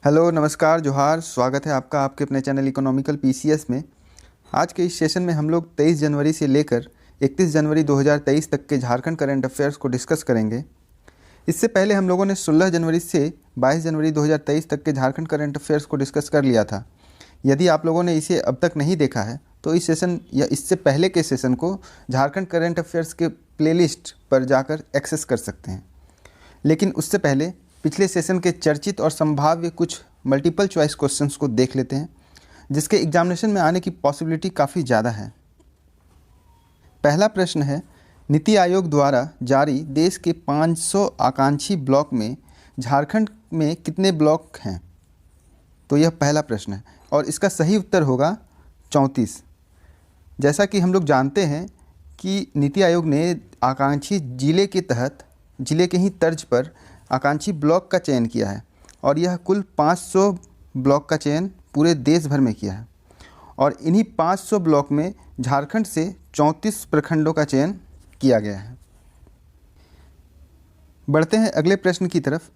Hello, नमस्कार, जोहार। स्वागत है आपका आपके अपने चैनल इकोनॉमिकल पीसीएस में। आज के इस सेशन में हम लोग 23 जनवरी से लेकर 31 जनवरी 2023 तक के झारखंड करंट अफेयर्स को डिस्कस करेंगे। इससे पहले हम लोगों ने 16 जनवरी से 22 जनवरी 2023 तक के झारखंड करंट अफेयर्स को डिस्कस कर लिया था। यदि आप लोगों ने इसे अब तक नहीं देखा है तो इस सेशन या इससे पहले के सेशन को झारखंड करंट अफेयर्स के प्लेलिस्ट पर जाकर एक्सेस कर सकते हैं। लेकिन उससे पहले पिछले सेशन के चर्चित और संभाव्य कुछ मल्टीपल चॉइस क्वेश्चंस को देख लेते हैं, जिसके एग्जामिनेशन में आने की पॉसिबिलिटी काफ़ी ज़्यादा है। पहला प्रश्न है, नीति आयोग द्वारा जारी देश के 500 आकांक्षी ब्लॉक में झारखंड में कितने ब्लॉक हैं? तो यह पहला प्रश्न है और इसका सही उत्तर होगा 34। जैसा कि हम लोग जानते हैं कि नीति आयोग ने आकांक्षी जिले के तहत जिले के ही तर्ज पर आकांक्षी ब्लॉक का चयन किया है और यह कुल 500 ब्लॉक का चयन पूरे देश भर में किया है और इन्हीं 500 ब्लॉक में झारखंड से 34 प्रखंडों का चयन किया गया है। बढ़ते हैं अगले प्रश्न की तरफ।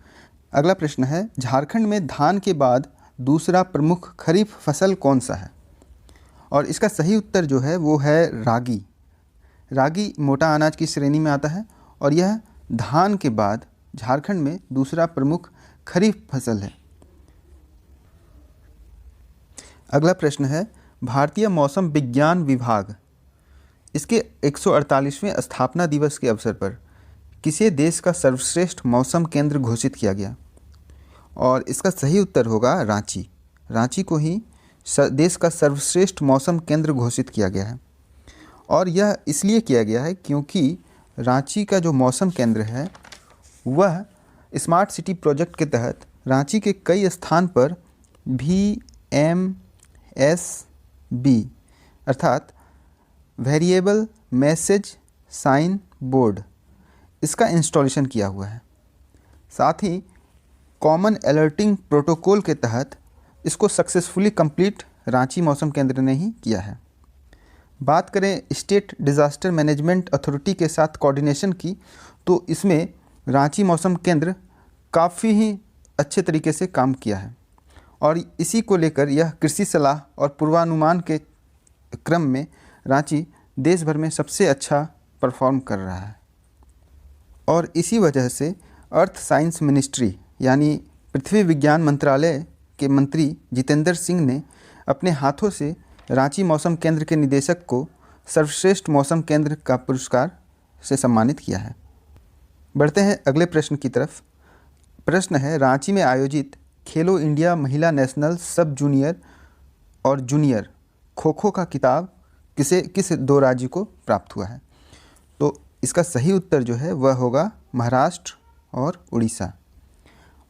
अगला प्रश्न है, झारखंड में धान के बाद दूसरा प्रमुख खरीफ फसल कौन सा है? और इसका सही उत्तर जो है वो है रागी। रागी मोटा अनाज की श्रेणी में आता है और यह धान के बाद झारखंड में दूसरा प्रमुख खरीफ फसल है। अगला प्रश्न है, भारतीय मौसम विज्ञान विभाग इसके 148वें स्थापना दिवस के अवसर पर किसे देश का सर्वश्रेष्ठ मौसम केंद्र घोषित किया गया? और इसका सही उत्तर होगा रांची। रांची को ही देश का सर्वश्रेष्ठ मौसम केंद्र घोषित किया गया है और यह इसलिए किया गया है क्योंकि रांची का जो मौसम केंद्र है वह स्मार्ट सिटी प्रोजेक्ट के तहत रांची के कई स्थान पर VMSB अर्थात वेरिएबल मैसेज साइन बोर्ड इसका इंस्टॉलेशन किया हुआ है। साथ ही कॉमन अलर्टिंग प्रोटोकॉल के तहत इसको सक्सेसफुली कंप्लीट रांची मौसम केंद्र ने ही किया है। बात करें स्टेट डिज़ास्टर मैनेजमेंट अथॉरिटी के साथ कोऑर्डिनेशन की, तो इसमें रांची मौसम केंद्र काफ़ी ही अच्छे तरीके से काम किया है और इसी को लेकर यह कृषि सलाह और पूर्वानुमान के क्रम में रांची देश भर में सबसे अच्छा परफॉर्म कर रहा है। और इसी वजह से अर्थ साइंस मिनिस्ट्री यानी पृथ्वी विज्ञान मंत्रालय के मंत्री जितेंद्र सिंह ने अपने हाथों से रांची मौसम केंद्र के निदेशक को सर्वश्रेष्ठ मौसम केंद्र का पुरस्कार से सम्मानित किया है। बढ़ते हैं अगले प्रश्न की तरफ। प्रश्न है, रांची में आयोजित खेलो इंडिया महिला नेशनल सब जूनियर और जूनियर खो खो का खिताब किस दो राज्य को प्राप्त हुआ है? तो इसका सही उत्तर जो है वह होगा महाराष्ट्र और उड़ीसा।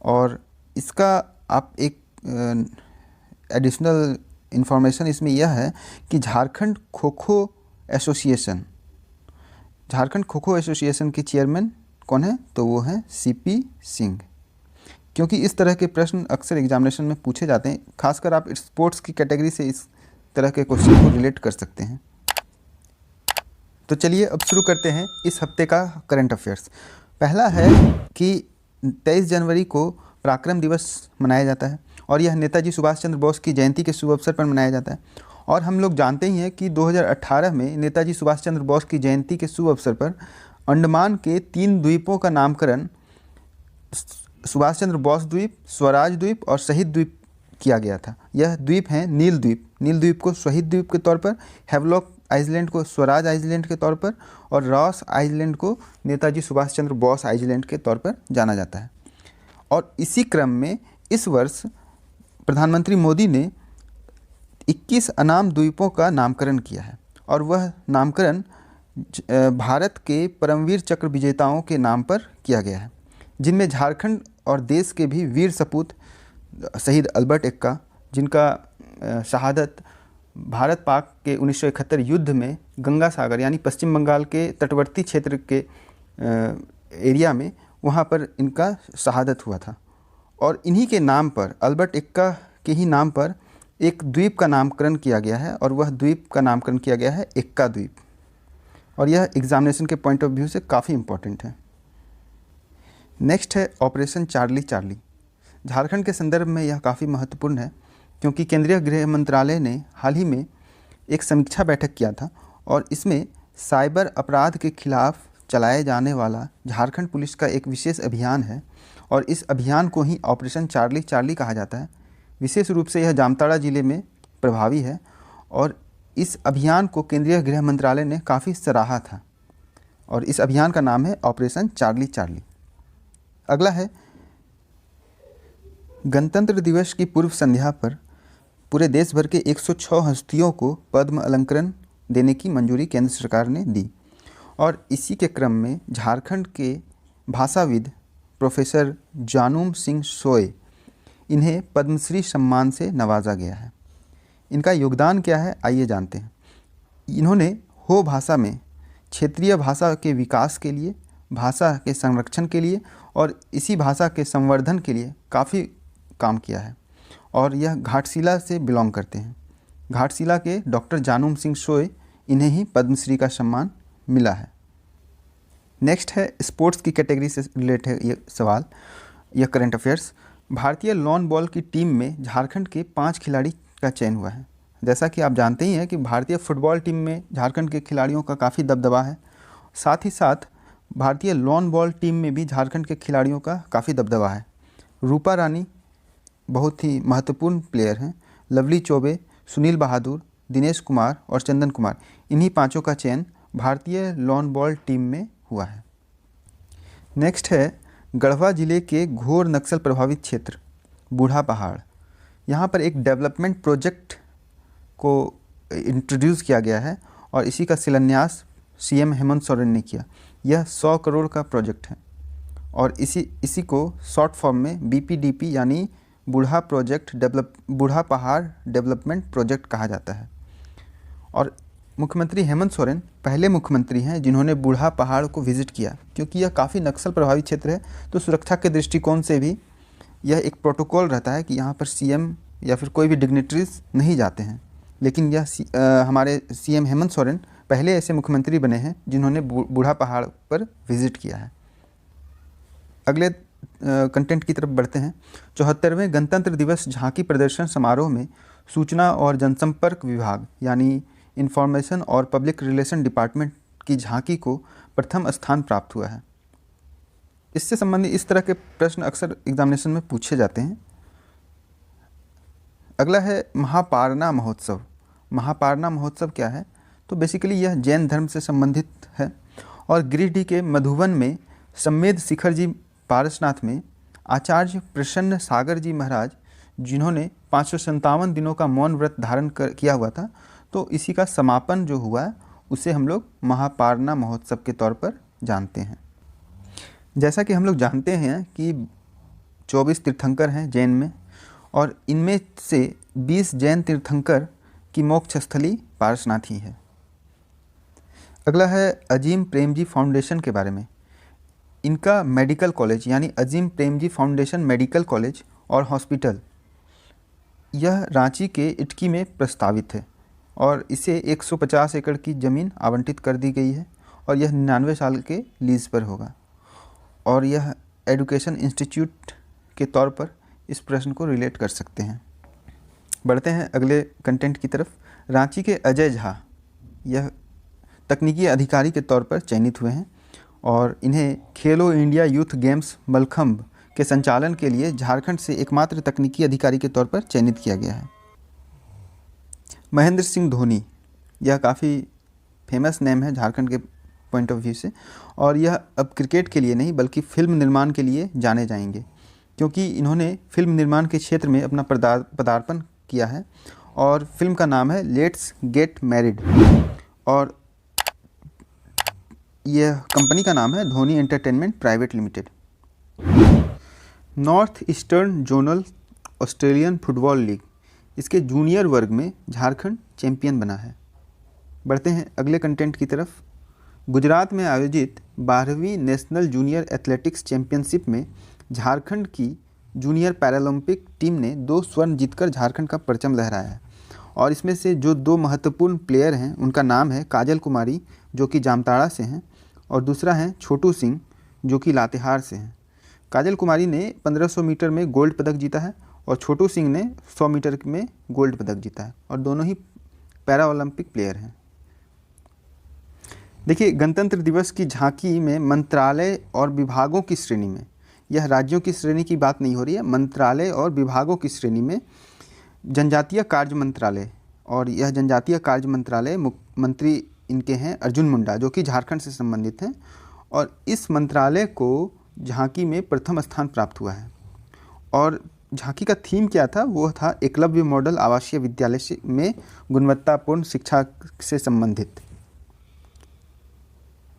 और इसका आप एक एडिशनल इन्फॉर्मेशन इसमें यह है कि झारखंड खो खो एसोसिएशन के चेयरमैन कौन है? तो वो हैं CP सिंह। क्योंकि इस तरह के प्रश्न अक्सर एग्जामिनेशन में पूछे जाते हैं, खासकर आप स्पोर्ट्स की कैटेगरी से इस तरह के क्वेश्चन को रिलेट कर सकते हैं। तो चलिए अब शुरू करते हैं इस हफ्ते का करंट अफेयर्स। पहला है कि 23 जनवरी को पराक्रम दिवस मनाया जाता है और यह नेताजी सुभाष चंद्र बोस की जयंती के शुभ अवसर पर मनाया जाता है। और हम लोग जानते ही हैं कि 2018 में नेताजी सुभाष चंद्र बोस की जयंती के शुभ अवसर पर अंडमान के 3 द्वीपों का नामकरण सुभाष चंद्र बोस द्वीप, स्वराज द्वीप और शहीद द्वीप किया गया था। यह द्वीप हैं नील द्वीप। नील द्वीप को शहीद द्वीप के तौर पर, हैवलॉक आइलैंड को स्वराज आइलैंड के तौर पर और रॉस आइलैंड को नेताजी सुभाष चंद्र बोस आइलैंड के तौर पर जाना जाता है। और इसी क्रम में इस वर्ष प्रधानमंत्री मोदी ने 21 अनाम द्वीपों का नामकरण किया है और वह नामकरण भारत के परमवीर चक्र विजेताओं के नाम पर किया गया है, जिनमें झारखंड और देश के भी वीर सपूत शहीद अल्बर्ट एक्का, जिनका शहादत भारत पाक के 1971 युद्ध में गंगा सागर यानी पश्चिम बंगाल के तटवर्ती क्षेत्र के एरिया में वहाँ पर इनका शहादत हुआ था। और इन्हीं के नाम पर, अल्बर्ट एक्का के ही नाम पर एक द्वीप का नामकरण किया गया है और वह द्वीप का नामकरण किया गया है एक्का द्वीप। और यह एग्जामिनेशन के पॉइंट ऑफ व्यू से काफ़ी इम्पोर्टेंट है। नेक्स्ट है ऑपरेशन चार्ली चार्ली। झारखंड के संदर्भ में यह काफ़ी महत्वपूर्ण है क्योंकि केंद्रीय गृह मंत्रालय ने हाल ही में एक समीक्षा बैठक किया था और इसमें साइबर अपराध के खिलाफ चलाए जाने वाला झारखंड पुलिस का एक विशेष अभियान है और इस अभियान को ही ऑपरेशन चार्ली चार्ली कहा जाता है। विशेष रूप से यह जामताड़ा ज़िले में प्रभावी है और इस अभियान को केंद्रीय गृह मंत्रालय ने काफ़ी सराहा था और इस अभियान का नाम है ऑपरेशन चार्ली चार्ली। अगला है गणतंत्र दिवस की पूर्व संध्या पर पूरे देश भर के 106 हस्तियों को पद्म अलंकरण देने की मंजूरी केंद्र सरकार ने दी और इसी के क्रम में झारखंड के भाषाविद प्रोफेसर जानूम सिंह सोय इन्हें पद्मश्री सम्मान से नवाजा गया है। इनका योगदान क्या है आइए जानते हैं। इन्होंने हो भाषा में क्षेत्रीय भाषा के विकास के लिए, भाषा के संरक्षण के लिए और इसी भाषा के संवर्धन के लिए काफ़ी काम किया है और यह घाटशिला से बिलोंग करते हैं। घाटशिला के डॉक्टर जानूम सिंह सोय इन्हें ही पद्मश्री का सम्मान मिला है। नेक्स्ट है स्पोर्ट्स की कैटेगरी से रिलेटेड है ये सवाल, यह करंट अफेयर्स। भारतीय लॉन बॉल की टीम में झारखंड के 5 खिलाड़ी का चयन हुआ है। जैसा कि आप जानते ही हैं कि भारतीय फुटबॉल टीम में झारखंड के खिलाड़ियों का काफ़ी दबदबा है, साथ ही साथ भारतीय लॉन बॉल टीम में भी झारखंड के खिलाड़ियों का काफ़ी दबदबा है। रूपा रानी बहुत ही महत्वपूर्ण प्लेयर हैं। लवली चौबे, सुनील बहादुर, दिनेश कुमार और चंदन कुमार, इन्हीं 5 का चयन भारतीय लॉन बॉल टीम में हुआ है। नेक्स्ट है गढ़वा जिले के घोर नक्सल प्रभावित क्षेत्र बूढ़ा पहाड़। यहाँ पर एक डेवलपमेंट प्रोजेक्ट को इंट्रोड्यूस किया गया है और इसी का शिलान्यास सीएम हेमंत सोरेन ने किया। यह 100 करोड़ का प्रोजेक्ट है और इसी को शॉर्ट फॉर्म में बीपीडीपी यानी बूढ़ा पहाड़ डेवलपमेंट प्रोजेक्ट कहा जाता है। और मुख्यमंत्री हेमंत सोरेन पहले मुख्यमंत्री हैं जिन्होंने बूढ़ा पहाड़ को विज़िट किया क्योंकि यह काफ़ी नक्सल प्रभावित क्षेत्र है, तो सुरक्षा के दृष्टिकोण से भी यह एक प्रोटोकॉल रहता है कि यहाँ पर सीएम या फिर कोई भी डिग्निटरीज नहीं जाते हैं, लेकिन यह हमारे सीएम हेमंत सोरेन पहले ऐसे मुख्यमंत्री बने हैं जिन्होंने बूढ़ा पहाड़ पर विज़िट किया है। अगले कंटेंट की तरफ बढ़ते हैं। 74वें गणतंत्र दिवस झांकी प्रदर्शन समारोह में सूचना और जनसंपर्क विभाग यानी इंफॉर्मेशन और पब्लिक रिलेशन डिपार्टमेंट की झांकी को प्रथम स्थान प्राप्त हुआ है। इससे संबंधित इस तरह के प्रश्न अक्सर एग्जामिनेशन में पूछे जाते हैं। अगला है महापारना महोत्सव। महापारना महोत्सव क्या है? तो बेसिकली यह जैन धर्म से संबंधित है और गिरिडीह के मधुबन में सम्मेद शिखर जी पारसनाथ में आचार्य प्रसन्न सागर जी महाराज जिन्होंने 557 दिनों का मौन व्रत धारण किया हुआ था, तो इसी का समापन जो हुआ है उसे हम लोग महापारना महोत्सव के तौर पर जानते हैं। जैसा कि हम लोग जानते हैं कि 24 तीर्थंकर हैं जैन में और इनमें से 20 जैन तीर्थंकर की मोक्ष स्थली पारसनाथ ही है। अगला है अजीम प्रेमजी फाउंडेशन के बारे में। इनका मेडिकल कॉलेज यानी Azim Premji foundation medical college और हॉस्पिटल यह रांची के इटकी में प्रस्तावित है और इसे 150 एकड़ की ज़मीन आवंटित कर दी गई है और यह 99 साल के लीज पर होगा और यह एजुकेशन इंस्टीट्यूट के तौर पर इस प्रश्न को रिलेट कर सकते हैं। बढ़ते हैं अगले कंटेंट की तरफ। रांची के अजय झा यह तकनीकी अधिकारी के तौर पर चयनित हुए हैं और इन्हें खेलो इंडिया यूथ गेम्स मलखंब के संचालन के लिए झारखंड से एकमात्र तकनीकी अधिकारी के तौर पर चयनित किया गया है। महेंद्र सिंह धोनी यह काफ़ी फेमस नेम है झारखंड के पॉइंट ऑफ व्यू से और यह अब क्रिकेट के लिए नहीं बल्कि फिल्म निर्माण के लिए जाने जाएंगे क्योंकि इन्होंने फिल्म निर्माण के क्षेत्र में अपना पदार्पण किया है और फिल्म का नाम है लेट्स गेट मैरिड और यह कंपनी का नाम है Dhoni entertainment private limited. North eastern zonal Australian football league इसके जूनियर वर्ग में झारखंड चैंपियन बना है। बढ़ते हैं अगले कंटेंट की तरफ। गुजरात में आयोजित 12वीं नेशनल जूनियर एथलेटिक्स चैंपियनशिप में झारखंड की जूनियर पैरालंपिक टीम ने 2 स्वर्ण जीतकर झारखंड का परचम लहराया है और इसमें से जो 2 महत्वपूर्ण प्लेयर हैं उनका नाम है काजल कुमारी जो कि जामताड़ा से हैं और दूसरा है छोटू सिंह जो कि लातेहार से हैं। काजल कुमारी ने 1500 मीटर में गोल्ड पदक जीता है और छोटू सिंह ने 100 मीटर में गोल्ड पदक जीता है और दोनों ही पैरा ओलंपिक प्लेयर हैं। देखिए, गणतंत्र दिवस की झांकी में मंत्रालय और विभागों की श्रेणी में, यह राज्यों की श्रेणी की बात नहीं हो रही है, मंत्रालय और विभागों की श्रेणी में जनजातीय कार्य मंत्रालय, और यह जनजातीय कार्य मंत्रालय मंत्री इनके हैं अर्जुन मुंडा, जो कि झारखंड से संबंधित हैं, और इस मंत्रालय को झांकी में प्रथम स्थान प्राप्त हुआ है। और झांकी का थीम क्या था? वो था एकलव्य मॉडल आवासीय विद्यालय में गुणवत्तापूर्ण शिक्षा से संबंधित।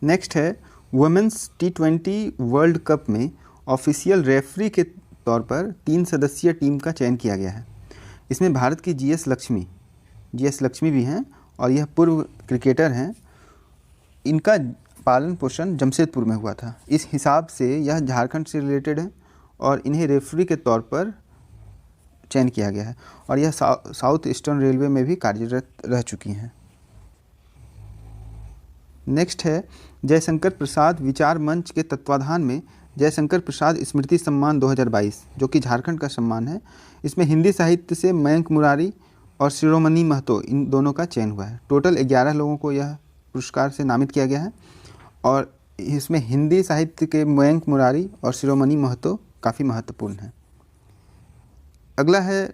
नेक्स्ट है, वुमेन्स T20 वर्ल्ड कप में ऑफिशियल रेफरी के तौर पर 3 सदस्यीय टीम का चयन किया गया है। इसमें भारत की GS लक्ष्मी भी हैं और यह पूर्व क्रिकेटर हैं। इनका पालन पोषण जमशेदपुर में हुआ था, इस हिसाब से यह झारखंड से रिलेटेड है और इन्हें रेफरी के तौर पर चयन किया गया है और यह साउथ ईस्टर्न रेलवे में भी कार्यरत रह चुकी हैं। नेक्स्ट है, जयशंकर प्रसाद विचार मंच के तत्वाधान में जयशंकर प्रसाद स्मृति सम्मान 2022, जो कि झारखंड का सम्मान है। इसमें हिंदी साहित्य से मयंक मुरारी और शिरोमणि महतो, इन दोनों का चयन हुआ है। टोटल 11 लोगों को यह पुरस्कार से नामित किया गया है और इसमें हिंदी साहित्य के मयंक मुरारी और शिरोमणि महतो काफ़ी महत्वपूर्ण हैं। अगला है,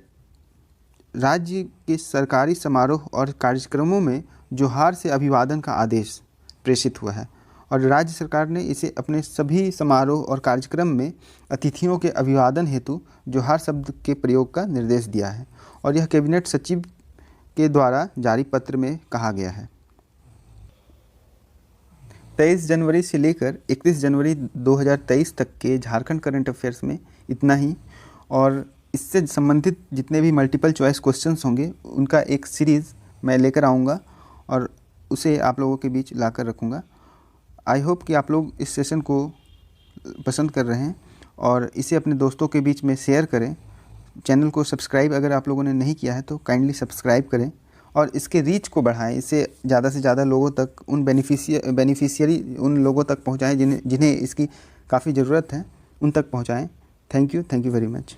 राज्य के सरकारी समारोह और कार्यक्रमों में जोहार से अभिवादन का आदेश प्रेषित हुआ है और राज्य सरकार ने इसे अपने सभी समारोह और कार्यक्रम में अतिथियों के अभिवादन हेतु जोहार शब्द के प्रयोग का निर्देश दिया है और यह कैबिनेट सचिव के द्वारा जारी पत्र में कहा गया है। 23 जनवरी से लेकर 31 जनवरी 2023 तक के झारखंड करंट अफेयर्स में इतना ही, और इससे संबंधित जितने भी मल्टीपल चॉइस क्वेश्चंस होंगे उनका एक सीरीज़ मैं लेकर आऊँगा और उसे आप लोगों के बीच लाकर रखूँगा। आई होप कि आप लोग इस सेशन को पसंद कर रहे हैं और इसे अपने दोस्तों के बीच में शेयर करें। चैनल को सब्सक्राइब अगर आप लोगों ने नहीं किया है तो काइंडली सब्सक्राइब करें और इसके रीच को बढ़ाएं, इसे ज़्यादा से ज़्यादा लोगों तक, उन बेनिफिशियरी उन लोगों तक पहुंचाएं जिन्हें इसकी काफ़ी ज़रूरत है, उन तक पहुंचाएं। Thank you very much.